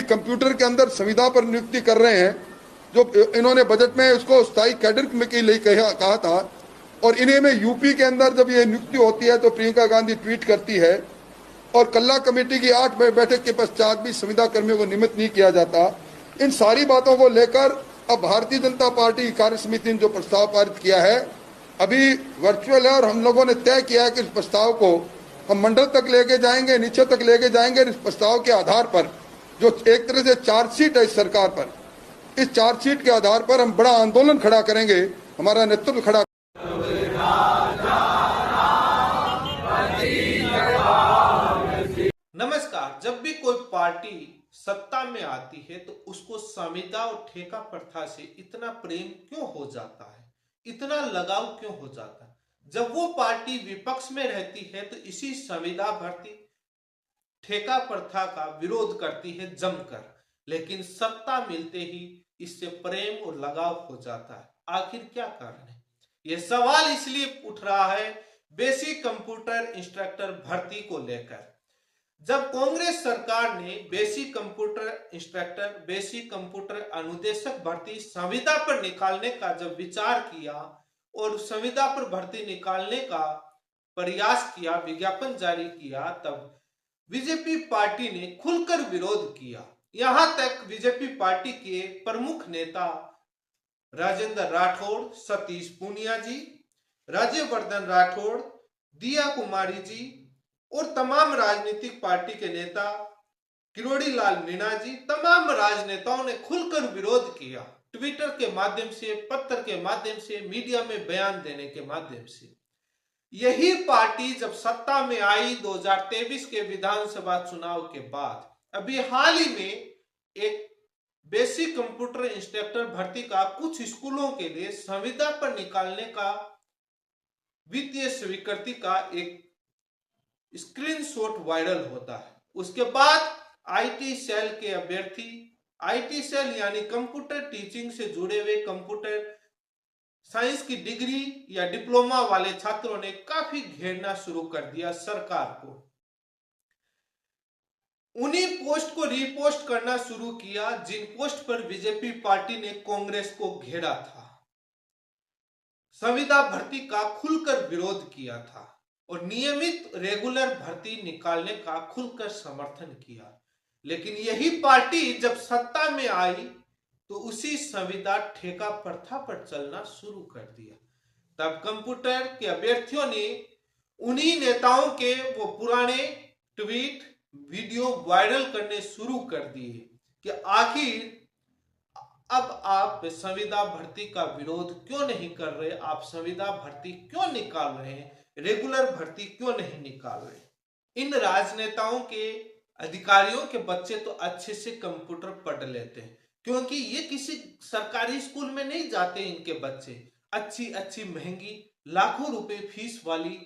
Computer के अंदर संविदा पर नियुक्ति कर रहे हैं, जो इन्होंने बजट में उसको स्थायी कैडर के लिए कहा था, और इन्हीं में यूपी के अंदर जब ये नियुक्ति होती है तो प्रियंका गांधी ट्वीट करती है, और कल्ला कमेटी की 8 बैठक के पश्चात भी संविदा कर्मियों को नियमित नहीं किया जाता। इन सारी बातों को लेकर अब भारतीय जनता पार्टी कार्य समिति ने जो प्रस्ताव पारित किया है अभी वर्चुअल है, और हम लोगों ने तय किया है कि इस प्रस्ताव को हम मंडल तक लेके जाएंगे, नीचे तक लेके जाएंगे। इस प्रस्ताव के आधार पर जो एक तरह से चार्जशीट है इस सरकार पर, इस चार्जशीट के आधार पर हम बड़ा आंदोलन खड़ा करेंगे, हमारा नेतृत्व खड़ा। नमस्कार। जब भी कोई पार्टी सत्ता में आती है तो उसको संविदा और ठेका प्रथा से इतना प्रेम क्यों हो जाता है, इतना लगाव क्यों हो जाता है? जब वो पार्टी विपक्ष में रहती है तो इसी संविदा भर्ती ठेका प्रथा का विरोध करती है जमकर, लेकिन सत्ता मिलते ही इससे प्रेम और लगाव हो जाता है। आखिर क्या कारण है? यह सवाल इसलिए उठ रहा है बेसिक कंप्यूटर इंस्ट्रक्टर भर्ती को लेकर। जब कांग्रेस सरकार ने basic computer instructor, basic computer अनुदेशक भर्ती संविदा पर निकालने का जब विचार किया और संविदा पर भर्ती निकालने का प्रयास किया, विज्ञापन जारी किया, तब बीजेपी पार्टी ने खुलकर विरोध किया। यहां तक बीजेपी पार्टी के प्रमुख नेता राजेंद्र राठौड़, सतीश पूनिया जी, राज्यवर्धन राठौड़, दिया कुमारी जी और तमाम राजनीतिक पार्टी के नेता किरोड़ी लाल मीणा जी, तमाम राजनेताओं ने खुलकर विरोध किया। ट्विटर के माध्यम से, पत्र के माध्यम से, मीडिया में बयान देने के माध्यम से। यही पार्टी जब सत्ता में आई 2023 के विधानसभा चुनाव के बाद, अभी हाल ही में एक बेसिक कंप्यूटर इंस्ट्रक्टर भर्ती का कुछ स्कूलों के लिए संविदा पर निकालने का वित्तीय स्वीकृति का एक स्क्रीनशॉट वायरल होता है। उसके बाद आईटी सेल के अभ्यर्थी, आईटी सेल यानी कंप्यूटर टीचिंग से जुड़े हुए कंप्यूटर साइंस की डिग्री या डिप्लोमा वाले छात्रों ने काफी घेरना शुरू कर दिया सरकार को। उन्हीं पोस्ट को रीपोस्ट करना शुरू किया जिन पोस्ट पर बीजेपी पार्टी ने कांग्रेस को घेरा था, संविदा भर्ती का खुलकर विरोध किया था और नियमित रेगुलर भर्ती निकालने का खुलकर समर्थन किया। लेकिन यही पार्टी जब सत्ता में आई तो उसी संविदा ठेका प्रथा पर चलना शुरू कर दिया। तब कंप्यूटर के अभ्यर्थियों ने उन्हीं नेताओं के वो पुराने ट्वीट, वीडियो वायरल करने शुरू कर दिए कि आखिर अब आप संविदा भर्ती का विरोध क्यों नहीं कर रहे, आप संविदा भर्ती क्यों निकाल रहे हैं, रेगुलर भर्ती क्यों नहीं निकाल रहे। इन राजनेताओं के, अधिकारियों के बच्चे तो अच्छे से कंप्यूटर पढ़ लेते हैं, क्योंकि ये किसी सरकारी स्कूल में नहीं जाते। इनके बच्चे अच्छी अच्छी महंगी लाखों रुपए फीस वाली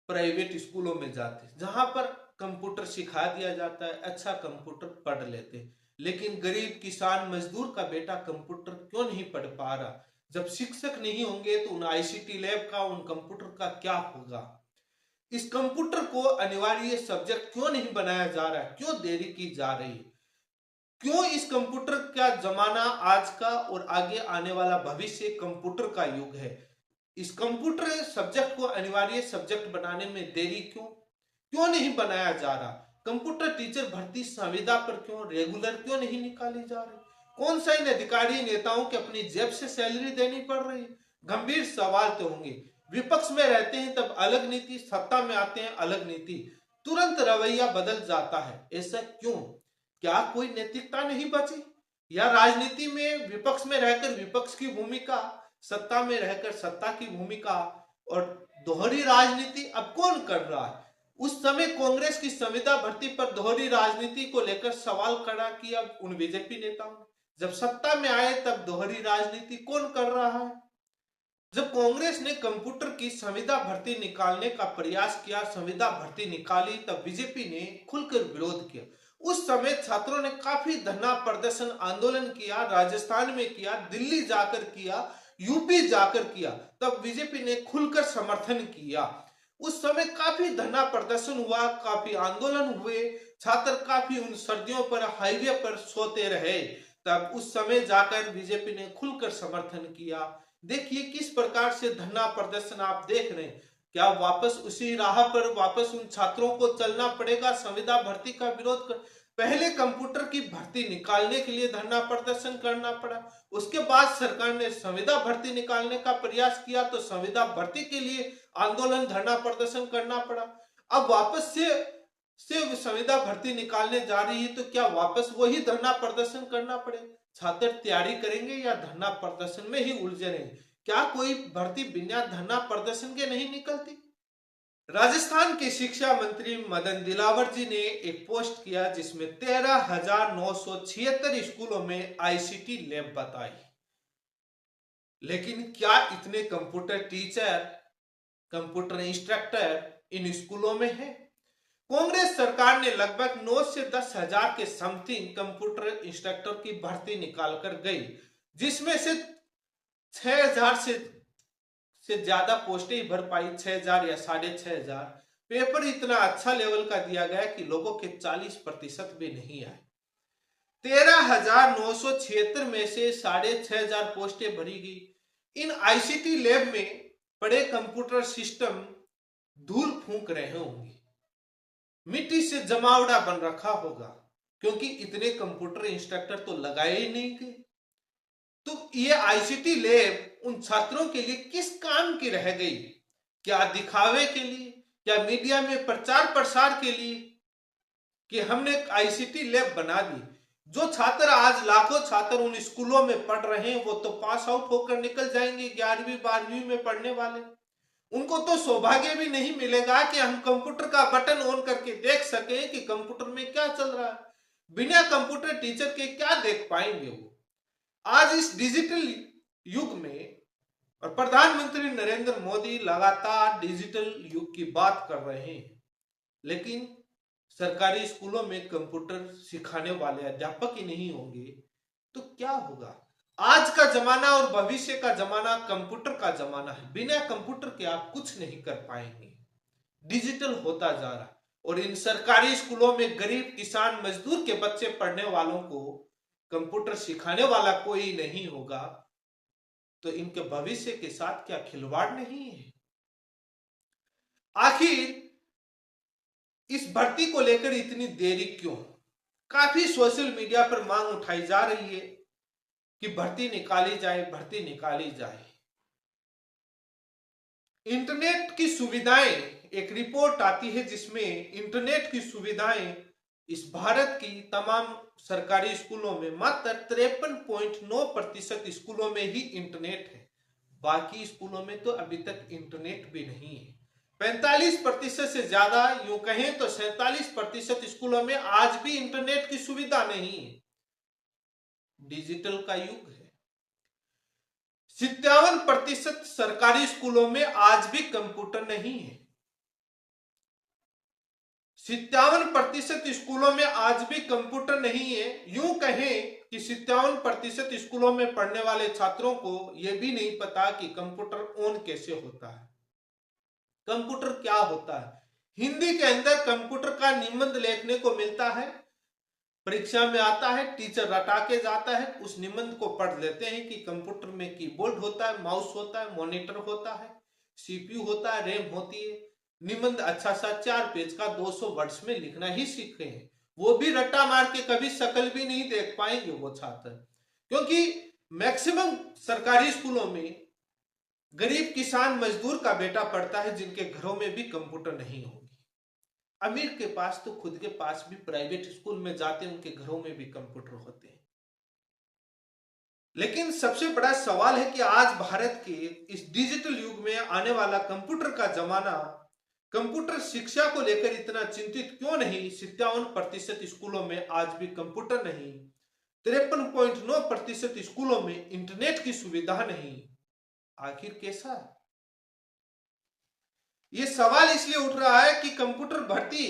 प्राइवेट स्कूलों में जाते हैं, जहां पर कंप्यूटर सिखा दिया जाता है, अच्छा कंप्यूटर पढ़ लेते हैं। लेकिन गरीब किसान मजदूर का बेटा कंप्यूटर क्यों नहीं पढ़ पा रहा? जब शिक्षक नहीं होंगे तो उन आईसीटी लैब का, उन कंप्यूटर का क्या होगा? इस कंप्यूटर को अनिवार्य सब्जेक्ट क्यों नहीं बनाया जा रहा है? क्यों देरी की जा रही है? क्यों इस कंप्यूटर का जमाना आज का और आगे आने वाला भविष्य कंप्यूटर का युग है? इस कंप्यूटर सब्जेक्ट को अनिवार्य सब्जेक्ट बनाने में देरी क्यों नहीं बनाया जा रहा? कंप्यूटर टीचर भर्ती संविदा पर क्यों, रेगुलर क्यों नहीं निकाली जा रही? कौन सा इन अधिकारी नेताओं के अपनी जेब से सैलरी देनी पड़ रही है? गंभीर सवाल तो होंगे। विपक्ष में रहते हैं तब अलग नीति, सत्ता में आते हैं अलग नीति, तुरंत रवैया बदल जाता है। ऐसा क्यों? क्या कोई नैतिकता नहीं बची? या राजनीति में विपक्ष में रहकर विपक्ष की भूमिका, सत्ता में रहकर सत्ता की भूमिका, और दोहरी राजनीति अब कौन कर रहा है? उस समय कांग्रेस की संविदा भर्ती पर दोहरी राजनीति को लेकर सवाल खड़ा किया उन बीजेपी नेताओं ने। जब सत्ता में आए तब दोहरी राजनीति कौन कर रहा है? जब कांग्रेस ने कंप्यूटर की संविदा भर्ती निकालने का प्रयास किया, संविदा भर्ती निकाली, तब बीजेपी ने खुलकर विरोध किया। उस समय छात्रों ने काफी धरना प्रदर्शन, आंदोलन किया, राजस्थान में किया, दिल्ली जाकर किया, यूपी जाकर किया। तब बीजेपी ने खुलकर समर्थन किया। उस समय काफी धरना प्रदर्शन हुआ, काफी आंदोलन हुए, छात्र काफी उन सर्दियों पर हाईवे पर सोते रहे, तब उस समय जाकर बीजेपी ने खुलकर समर्थन किया। देखिए किस प्रकार से धरना प्रदर्शन आप देख रहे हैं। क्या वापस उसी राह पर वापस उन छात्रों को चलना पड़ेगा संविदा भर्ती का विरोध कर? पहले कंप्यूटर की भर्ती निकालने के लिए धरना प्रदर्शन करना पड़ा, उसके बाद सरकार ने संविदा भर्ती निकालने का प्रयास किया तो संविदा भर्ती के लिए आंदोलन धरना प्रदर्शन करना पड़ा। अब वापस से संविदा भर्ती निकालने जा रही है तो क्या वापस वही धरना प्रदर्शन करना पड़े? छात्र तैयारी करेंगे या धरना प्रदर्शन में ही उलझे रहेंगे? क्या कोई भर्ती बिना धरना प्रदर्शन के नहीं निकलती? राजस्थान के शिक्षा मंत्री मदन दिलावर जी ने एक पोस्ट किया जिसमें 13,976 स्कूलों में आईसीटी लैब बताई। लेकिन क्या इतने कंप्यूटर टीचर, कंप्यूटर इंस्ट्रक्टर इन स्कूलों में है? कांग्रेस सरकार ने लगभग 9 से 10 हजार के समथिंग कंप्यूटर इंस्ट्रक्टर की भर्ती निकाल कर गई, जिसमें से 6,000 से ज्यादा पोस्टें ही भर पाई, 6,000 या 6,500। पेपर इतना अच्छा लेवल का दिया गया कि लोगों के 40% भी नहीं आए। 13,976 में से 6,500 पोस्टें भरी गई। इन आईसीटी लैब में बड़े कंप्यूटर सिस्टम धूल फूंक रहे होंगे, मिट्टी से जमावड़ा बन रखा होगा, क्योंकि इतने कंप्यूटर इंस्ट्रक्टर तो लगाए ही नहीं गए। तो ये आईसीटी लैब उन छात्रों के लिए किस काम की रह गई? क्या दिखावे के लिए, क्या मीडिया में प्रचार प्रसार के लिए कि हमने आईसीटी लैब बना दी? जो छात्र आज लाखों छात्र उन स्कूलों में पढ़ रहे हैं वो तो पास आउट होकर निकल जाएंगे 11वीं 12वीं में पढ़ने वाले। उनको तो सौभाग्य भी नहीं मिलेगा कि हम कंप्यूटर का बटन ऑन करके देख सकें कि कंप्यूटर में क्या चल रहा है। बिना कंप्यूटर टीचर के क्या देख पाएंगे वो? आज इस डिजिटल युग में और प्रधानमंत्री नरेंद्र मोदी लगातार डिजिटल युग की बात कर रहे हैं, लेकिन सरकारी स्कूलों में कंप्यूटर सिखाने वाले अध्यापक ही नहीं होंगे तो क्या होगा? आज का जमाना और भविष्य का जमाना कंप्यूटर का जमाना है। बिना कंप्यूटर के आप कुछ नहीं कर पाएंगे। डिजिटल होता जा रहा है और इन सरकारी स्कूलों में गरीब किसान मजदूर के बच्चे पढ़ने वालों को कंप्यूटर सिखाने वाला कोई नहीं होगा तो इनके भविष्य के साथ क्या खिलवाड़ नहीं है? आखिर इस भर्ती को लेकर इतनी देरी क्यों? काफी सोशल मीडिया पर मांग उठाई जा रही है कि भर्ती निकाली जाए, भर्ती निकाली जाए। इंटरनेट की सुविधाएं, एक रिपोर्ट आती है जिसमें इंटरनेट की सुविधाएं इस भारत की तमाम सरकारी स्कूलों में मात्र 53.9% स्कूलों में ही इंटरनेट है। बाकी स्कूलों में तो अभी तक इंटरनेट भी नहीं है। 45% से ज्यादा, यूं कहें तो 47% स्कूलों में आज भी इंटरनेट की सुविधा नहीं है। डिजिटल का युग है। 57% सरकारी स्कूलों में आज भी कंप्यूटर नहीं है। 57% स्कूलों में आज भी कंप्यूटर नहीं है। यूं कहें कि 57% स्कूलों में पढ़ने वाले छात्रों को यह भी नहीं पता कि कंप्यूटर ऑन कैसे होता है, कंप्यूटर क्या होता है। हिंदी के अंदर कंप्यूटर का निबंध लिखने को मिलता है, परीक्षा में आता है, टीचर रटा के जाता है, उस निबंध को पढ़ लेते हैं कि कंप्यूटर में कीबोर्ड होता है, माउस होता है, मॉनिटर होता है, सीपीयू होता है, रैम होती है। निबंध अच्छा सा 4 पेज का 200 वर्ड्स में लिखना ही सीखे हैं। वो भी रट्टा मार के कभी शक्ल भी नहीं देख पाएंगे वो छात्र, क्योंकि मैक्सिमम सरकारी स्कूलों में गरीब किसान मजदूर का बेटा पढ़ता है जिनके घरों में भी कंप्यूटर नहीं होगी। अमीर के पास तो खुद के पास भी प्राइवेट स्कूल में जाते हैं, उनके घरों में भी कंप्यूटर होते हैं। लेकिन सबसे बड़ा सवाल है कि आज भारत के इस डिजिटल युग में आने वाला कंप्यूटर का जमाना, कंप्यूटर शिक्षा को लेकर इतना चिंतित क्यों नहीं? 57% स्कूलों में आज भी कंप्यूटर नहीं, 53.9% स्कूलों में इंटरनेट की सुविधा नहीं। आखिर कैसा? ये सवाल इसलिए उठ रहा है कि कंप्यूटर भर्ती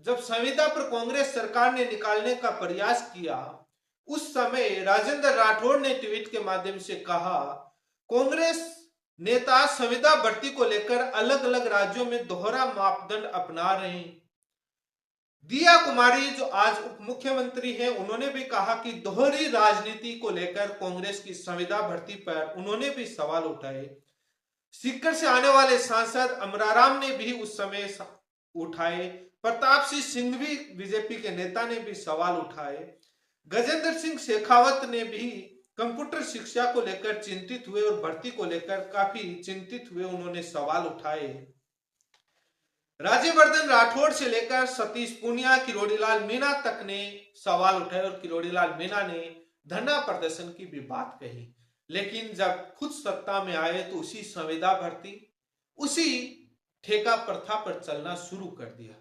जब संविदा पर कांग्रेस सरकार ने निकालने का प्रयास किया, उस समय राजेंद्र राठौड़ ने ट्वीट के माध्यम से कहा, कांग्रेस नेता संविदा भर्ती को लेकर अलग अलग राज्यों में दोहरा मापदंड अपना रहे हैं। दिया कुमारी जो आज उप मुख्यमंत्री हैं, उन्होंने भी कहा कि दोहरी राजनीति को लेकर कांग्रेस की संविदा भर्ती पर उन्होंने भी सवाल उठाए। सीकर से आने वाले सांसद अमराराम ने भी उस समय उठाए। प्रताप सिंह सिंघवी बीजेपी के नेता ने भी सवाल उठाए। गजेंद्र सिंह शेखावत ने भी कंप्यूटर शिक्षा को लेकर चिंतित हुए और भर्ती को लेकर काफी चिंतित हुए, उन्होंने सवाल उठाए। राज्यवर्धन राठौड़ से लेकर सतीश पूनिया, किरोड़ीलाल मीणा तक ने सवाल उठाए और किरोड़ीलाल मीणा ने धरना प्रदर्शन की भी बात कही। लेकिन जब खुद सत्ता में आए तो उसी संविदा भर्ती, उसी ठेका प्रथा पर चलना शुरू कर दिया।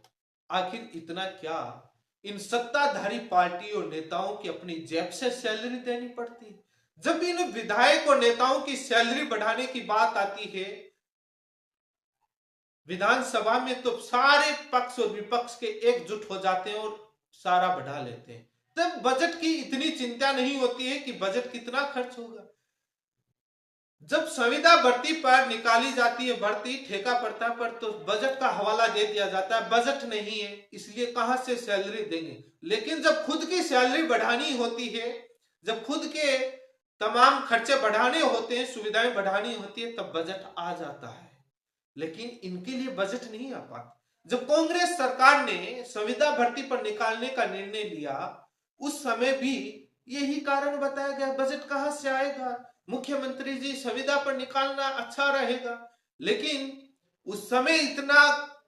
आखिर इतना क्या इन सत्ताधारी पार्टी और नेताओं की अपनी जेब से सैलरी देनी पड़ती है? जब भी इन विधायक और नेताओं की सैलरी बढ़ाने की बात आती है विधानसभा में, तो सारे पक्ष और विपक्ष के एकजुट हो जाते हैं और सारा बढ़ा लेते हैं। तब बजट की इतनी चिंता नहीं होती है कि बजट कितना खर्च होगा। जब संविदा भर्ती पर निकाली जाती है भर्ती ठेका प्रथा पर, तो बजट का हवाला दे दिया जाता है, बजट नहीं है इसलिए कहां से सैलरी देंगे। लेकिन जब खुद की सैलरी बढ़ानी होती है, जब खुद के तमाम खर्चे बढ़ाने होते हैं, सुविधाएं बढ़ानी होती है, तब बजट आ जाता है। लेकिन इनके लिए बजट नहीं आ पाता। जब कांग्रेस सरकार ने संविदा भर्ती पर निकालने का निर्णय लिया, उस समय भी यही कारण बताया गया, बजट कहां से आएगा, मुख्यमंत्री जी संविदा पर निकालना अच्छा रहेगा। लेकिन उस समय इतना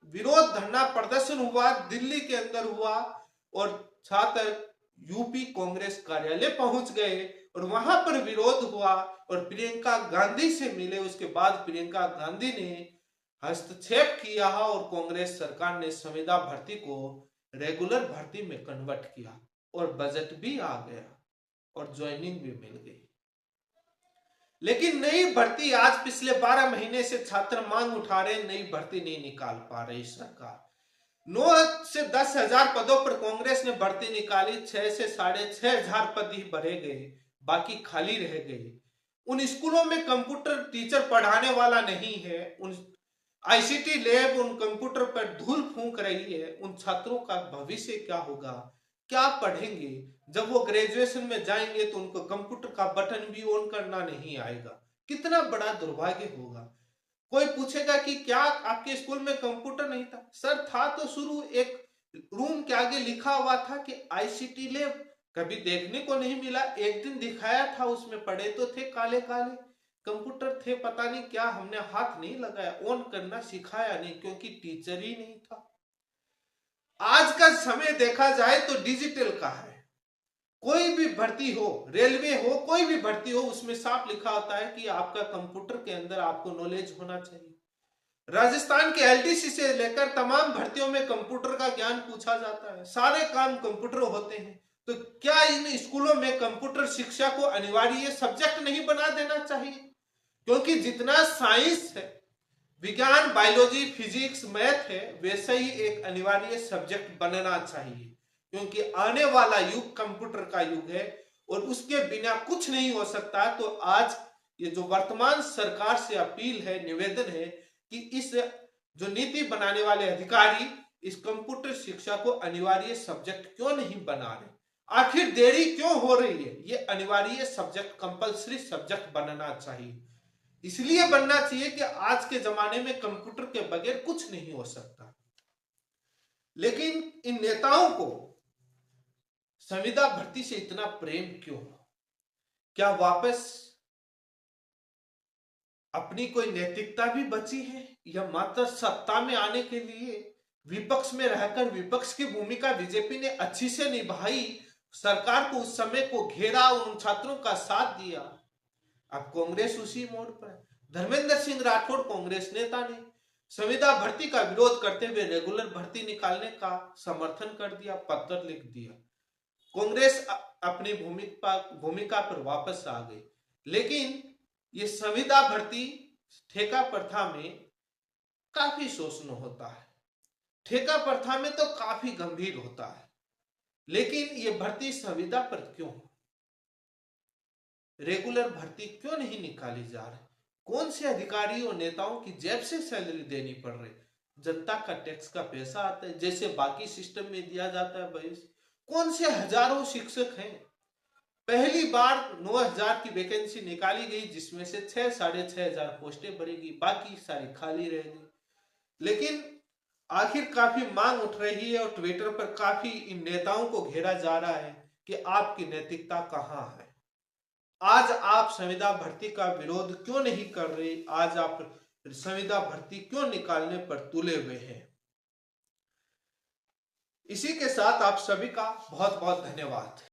विरोध धरना प्रदर्शन हुआ, दिल्ली के अंदर हुआ और छात्र यूपी कांग्रेस कार्यालय पहुंच गए और वहां पर विरोध हुआ और प्रियंका गांधी से मिले। उसके बाद प्रियंका गांधी ने हस्तक्षेप किया और कांग्रेस सरकार ने संविदा भर्ती को रेगुलर भर्ती में कन्वर्ट किया और बजट भी आ गया और ज्वाइनिंग भी मिल गई। लेकिन नई भर्ती आज पिछले 12 महीने से छात्र मांग उठा रहे, नई भर्ती नहीं निकाल पा रही सरकार। 9 से 10 हजार पदों पर कांग्रेस ने भर्ती निकाली, 6 से 6.5 हजार पद ही भरे गए, बाकी खाली रह गए। उन स्कूलों में कंप्यूटर टीचर पढ़ाने वाला नहीं है, उन आईसीटी लैब उन कंप्यूटर पर धूल फूंक रही है। उन छात्रों का भविष्य क्या होगा, क्या पढ़ेंगे? जब वो ग्रेजुएशन में जाएंगे तो उनको कंप्यूटर का बटन भी ऑन करना नहीं आएगा। कितना बड़ा दुर्भाग्य होगा। कोई पूछेगा कि क्या आपके स्कूल में कंप्यूटर नहीं था? सर था तो शुरू एक रूम के आगे लिखा हुआ था कि आईसीटी लैब, कभी देखने को नहीं मिला। एक दिन दिखाया था, उसमें पढ़े तो थे काले काले कंप्यूटर थे, पता नहीं क्या, हमने हाथ नहीं लगाया, ऑन करना सिखाया नहीं क्योंकि टीचर ही नहीं था। आज का समय देखा जाए तो डिजिटल का है। कोई भी भर्ती हो, रेलवे हो, कोई भी भर्ती हो, उसमें साफ लिखा होता है कि आपका कंप्यूटर के अंदर आपको नॉलेज होना चाहिए। राजस्थान के एलडीसी से लेकर तमाम भर्तियों में कंप्यूटर का ज्ञान पूछा जाता है, सारे काम कंप्यूटर होते हैं। तो क्या इन स्कूलों में कंप्यूटर शिक्षा को अनिवार्य सब्जेक्ट नहीं बना देना चाहिए? क्योंकि जितना साइंस है, विज्ञान, बायोलॉजी, फिजिक्स, मैथ है, वैसे ही एक अनिवार्य सब्जेक्ट बनना चाहिए। क्योंकि आने वाला युग कंप्यूटर का युग है और उसके बिना कुछ नहीं हो सकता। तो आज ये जो वर्तमान सरकार से अपील है, निवेदन है कि इस जो नीति बनाने वाले अधिकारी इस कंप्यूटर शिक्षा को अनिवार्य सब्जेक्ट क्यों नहीं बना रहे? आखिर देरी क्यों हो रही है? ये अनिवार्य सब्जेक्ट, कंपल्सरी सब्जेक्ट बनना चाहिए। इसलिए बनना चाहिए कि आज के जमाने में कंप्यूटर के बगैर कुछ नहीं हो सकता। लेकिन इन नेताओं को संविदा भर्ती से इतना प्रेम क्यों? क्या वापस अपनी कोई नैतिकता भी बची है या मात्र सत्ता में आने के लिए विपक्ष में रहकर विपक्ष की भूमिका बीजेपी ने अच्छी से निभाई, सरकार को उस समय को घेरा, उन छात्रों का साथ दिया। अब कांग्रेस उसी मोड़ पर। धर्मेंद्र सिंह राठौड़ कांग्रेस नेता ने संविदा भर्ती का विरोध करते हुए रेगुलर भर्ती निकालने का समर्थन कर दिया, पत्र लिख दिया। कांग्रेस अपनी भूमिका पर वापस आ गई। लेकिन ये संविदा भर्ती ठेका प्रथा में काफी शोषण होता है, ठेका प्रथा में तो काफी गंभीर होता है। लेकिन ये भर्ती संविदा पर क्यों? रेगुलर भर्ती क्यों नहीं निकाली जा रही? कौन से अधिकारी और नेताओं की जेब से सैलरी देनी पड़ रही? जनता का टैक्स का पैसा आता है जैसे बाकी सिस्टम में दिया जाता है भविष्य। कौन से हजारों शिक्षक हैं, पहली बार 9,000 की वैकेंसी निकाली गई जिसमें से 6,500 पोस्टें भरेगी, बाकी सारी खाली रहेगी। लेकिन आखिर काफी मांग उठ रही है और ट्विटर पर काफी इन नेताओं को घेरा जा रहा है कि आपकी नैतिकता कहां है। आज आप संविदा भर्ती का विरोध क्यों नहीं कर रहे, आज आप संविदा भर्ती क्यों निकालने पर तुले हुए हैं। इसी के साथ आप सभी का बहुत बहुत धन्यवाद।